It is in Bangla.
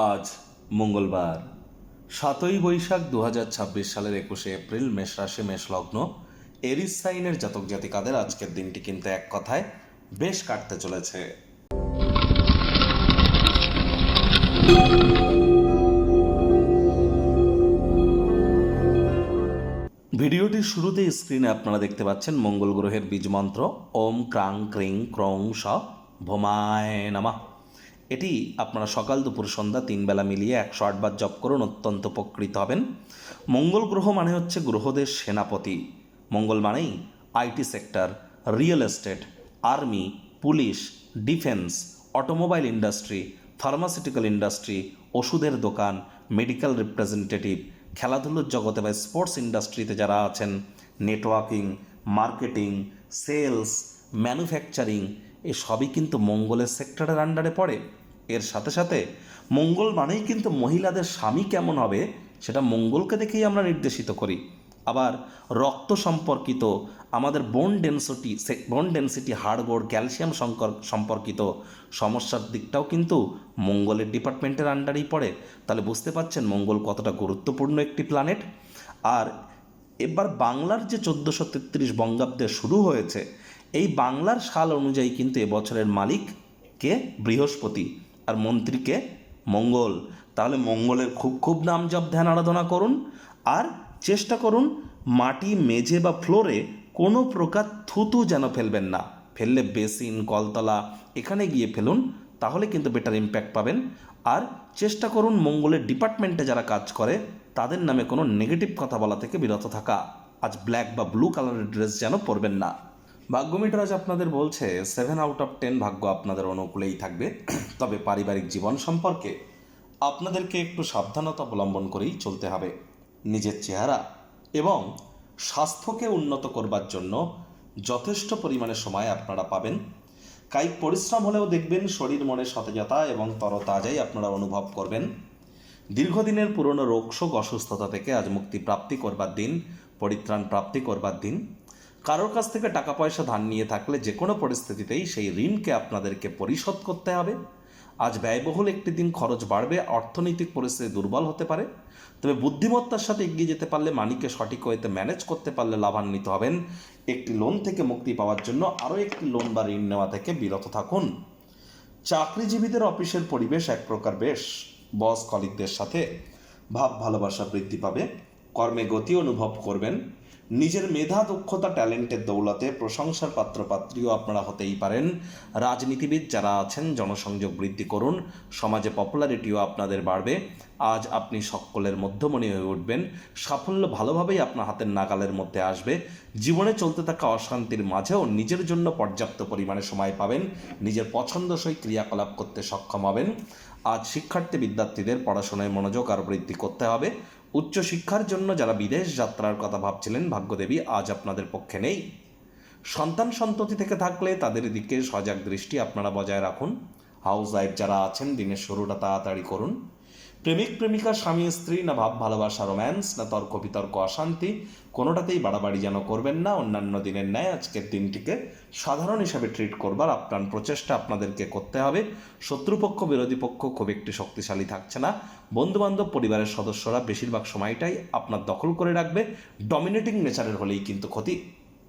আজ মঙ্গলবার 7ই বৈশাখ 2026 সালের 21শে এপ্রিল মেষ রাশি মেষ লগ্ন এরিস সাইনের জাতক জাতিকাদের আজকের দিনটি কিন্তু এক কথায় বেশ কাটতে চলেছে। ভিডিওটির শুরুতেই স্ক্রিনে আপনারা দেখতে পাচ্ছেন মঙ্গল গ্রহের বীজ মন্ত্র ওম ক্রাং ক্রিং ক্রং স ভোমায় নামা। এটি আপনারা সকাল দুপুর সন্ধ্যা 3 বেলা মিলিয়ে 108 বার জপ করুন, অত্যন্ত উপকৃত হবেন। মঙ্গল গ্রহ মানে হচ্ছে গ্রহদের সেনাপতি। মঙ্গল মানেই IT sector, real estate, army, police, defence, automobile industry, pharmaceutical industry, ওষুধের দোকান, মেডিকেল রিপ্রেজেন্টেটিভ, খেলাধুলোর জগতে বা স্পোর্টস ইন্ডাস্ট্রিতে যারা আছেন, নেটওয়ার্কিং, মার্কেটিং, সেলস, ম্যানুফ্যাকচারিং, এই সবই কিন্তু মঙ্গলের সেক্টরের আন্ডারে পড়ে। এর সাথে সাথে মঙ্গল মানেই কিন্তু মহিলাদের স্বামী কেমন হবে সেটা মঙ্গলকে দেখেই আমরা নির্দেশিত করি। আবার রক্ত সম্পর্কিত আমাদের বোন ডেন্সিটি হাড়গোড় ক্যালসিয়াম সম্পর্কিত সমস্যার দিকটাও কিন্তু মঙ্গলের ডিপার্টমেন্টের আন্ডারেই পড়ে। তাহলে বুঝতে পারছেন মঙ্গল কতটা গুরুত্বপূর্ণ একটি প্ল্যানেট। আর এবার বাংলার যে 1433 বঙ্গাব্দে শুরু হয়েছে, এই বাংলার সাল অনুযায়ী কিন্তু এবছরের মালিক কে বৃহস্পতি আর মন্ত্রীকে মঙ্গল। তাহলে মঙ্গলের খুব নাম জপ ধ্যান আরাধনা করুন। আর চেষ্টা করুন মাটি মেঝে বা ফ্লোরে কোনো প্রকার থুতু যেন ফেলবেন না। ফেললে বেসিন কলতলা এখানে গিয়ে ফেলুন, তাহলে কিন্তু বেটার ইম্প্যাক্ট পাবেন। আর চেষ্টা করুন মঙ্গলের ডিপার্টমেন্টে যারা কাজ করে তাদের নামে কোনো নেগেটিভ কথা বলা থেকে বিরত থাকা। আজ ব্ল্যাক বা ব্লু কালারের ড্রেস যেন পরবেন না। ভাগ্যমিটার আজ আপনাদের বলছে 7 আউট অফ 10 ভাগ্য আপনাদের অনুকূলেই থাকবে। তবে পারিবারিক জীবন সম্পর্কে আপনাদেরকে একটু সাবধানতা অবলম্বন করেই চলতে হবে। নিজের চেহারা এবং স্বাস্থ্যকে উন্নত করবার জন্য যথেষ্ট পরিমাণে সময় আপনারা পাবেন। কায়িক পরিশ্রম হলেও দেখবেন শরীর মনে সতেজতা এবং তরতাজাই আপনারা অনুভব করবেন। দীর্ঘদিনের পুরনো রোগশোক অসুস্থতা থেকে আজ মুক্তি প্রাপ্তি করবার দিন, পরিত্রাণ প্রাপ্তি করবার দিন। কারোর কাছ থেকে টাকা পয়সা ধার নিয়ে থাকলে যে কোনো পরিস্থিতিতেই সেই ঋণকে আপনাদেরকে পরিশোধ করতে হবে। আজ ব্যয়বহুল একটি দিন, খরচ বাড়বে, অর্থনৈতিক পরিস্থিতি দুর্বল হতে পারে। তবে বুদ্ধিমত্তার সাথে এগিয়ে যেতে পারলে, মানিকে সঠিক ওয়েতে ম্যানেজ করতে পারলে লাভান্বিত হবেন। একটি লোন থেকে মুক্তি পাওয়ার জন্য আরও একটি লোন বা ঋণ নেওয়া থেকে বিরত থাকুন। চাকরিজীবীদের অফিসের পরিবেশ এক প্রকার বেশ। বস কলিগদের সাথে ভাব ভালোবাসা বৃদ্ধি পাবে। কর্মে গতি অনুভব করবেন। নিজের মেধা দক্ষতা ট্যালেন্টের দৌলতে প্রশংসার পাত্রপাত্রীও আপনারা হতেই পারেন। রাজনীতিবিদ যারা আছেন জনসংযোগ বৃদ্ধি করুন, সমাজে পপুলারিটিও আপনাদের বাড়বে। আজ আপনি সকলের মধ্যমণি হয়ে উঠবেন। সাফল্য ভালোভাবেই আপনার হাতের নাগালের মধ্যে আসবে। জীবনে চলতে থাকা অশান্তির মাঝেও নিজের জন্য পর্যাপ্ত পরিমাণে সময় পাবেন। নিজের পছন্দসই ক্রিয়াকলাপ করতে সক্ষম হবেন। আজ শিক্ষার্থী বিদ্যার্থীদের পড়াশোনায় মনোযোগ আরও বৃদ্ধি করতে হবে। উচ্চশিক্ষার জন্য যারা বিদেশ যাত্রার কথা ভাবছিলেন, ভাগ্যদেবী আজ আপনাদের পক্ষে নেই। সন্তান সন্ততি থেকে থাকলে তাদের দিকে সজাগ দৃষ্টি আপনারা বজায় রাখুন। হাউস ওয়াইফ যারা আছেন দিনের শুরুটা তাড়াতাড়ি করুন। প্রেমিক প্রেমিকা স্বামী স্ত্রী না ভাব ভালোবাসা রোম্যান্স না তর্ক বিতর্ক অশান্তি, কোনোটাতেই বাড়াবাড়ি যেন করবেন না। অন্যান্য দিনের ন্যায় আজকের দিনটিকে সাধারণ হিসাবে ট্রিট করবার আপ্রাণ প্রচেষ্টা আপনাদেরকে করতে হবে। শত্রুপক্ষ বিরোধী পক্ষ খুব একটি শক্তিশালী থাকছে না। বন্ধুবান্ধব পরিবারের সদস্যরা বেশিরভাগ সময়টাই আপনার দখল করে রাখবে। ডমিনেটিং নেচারের হলেই কিন্তু ক্ষতি।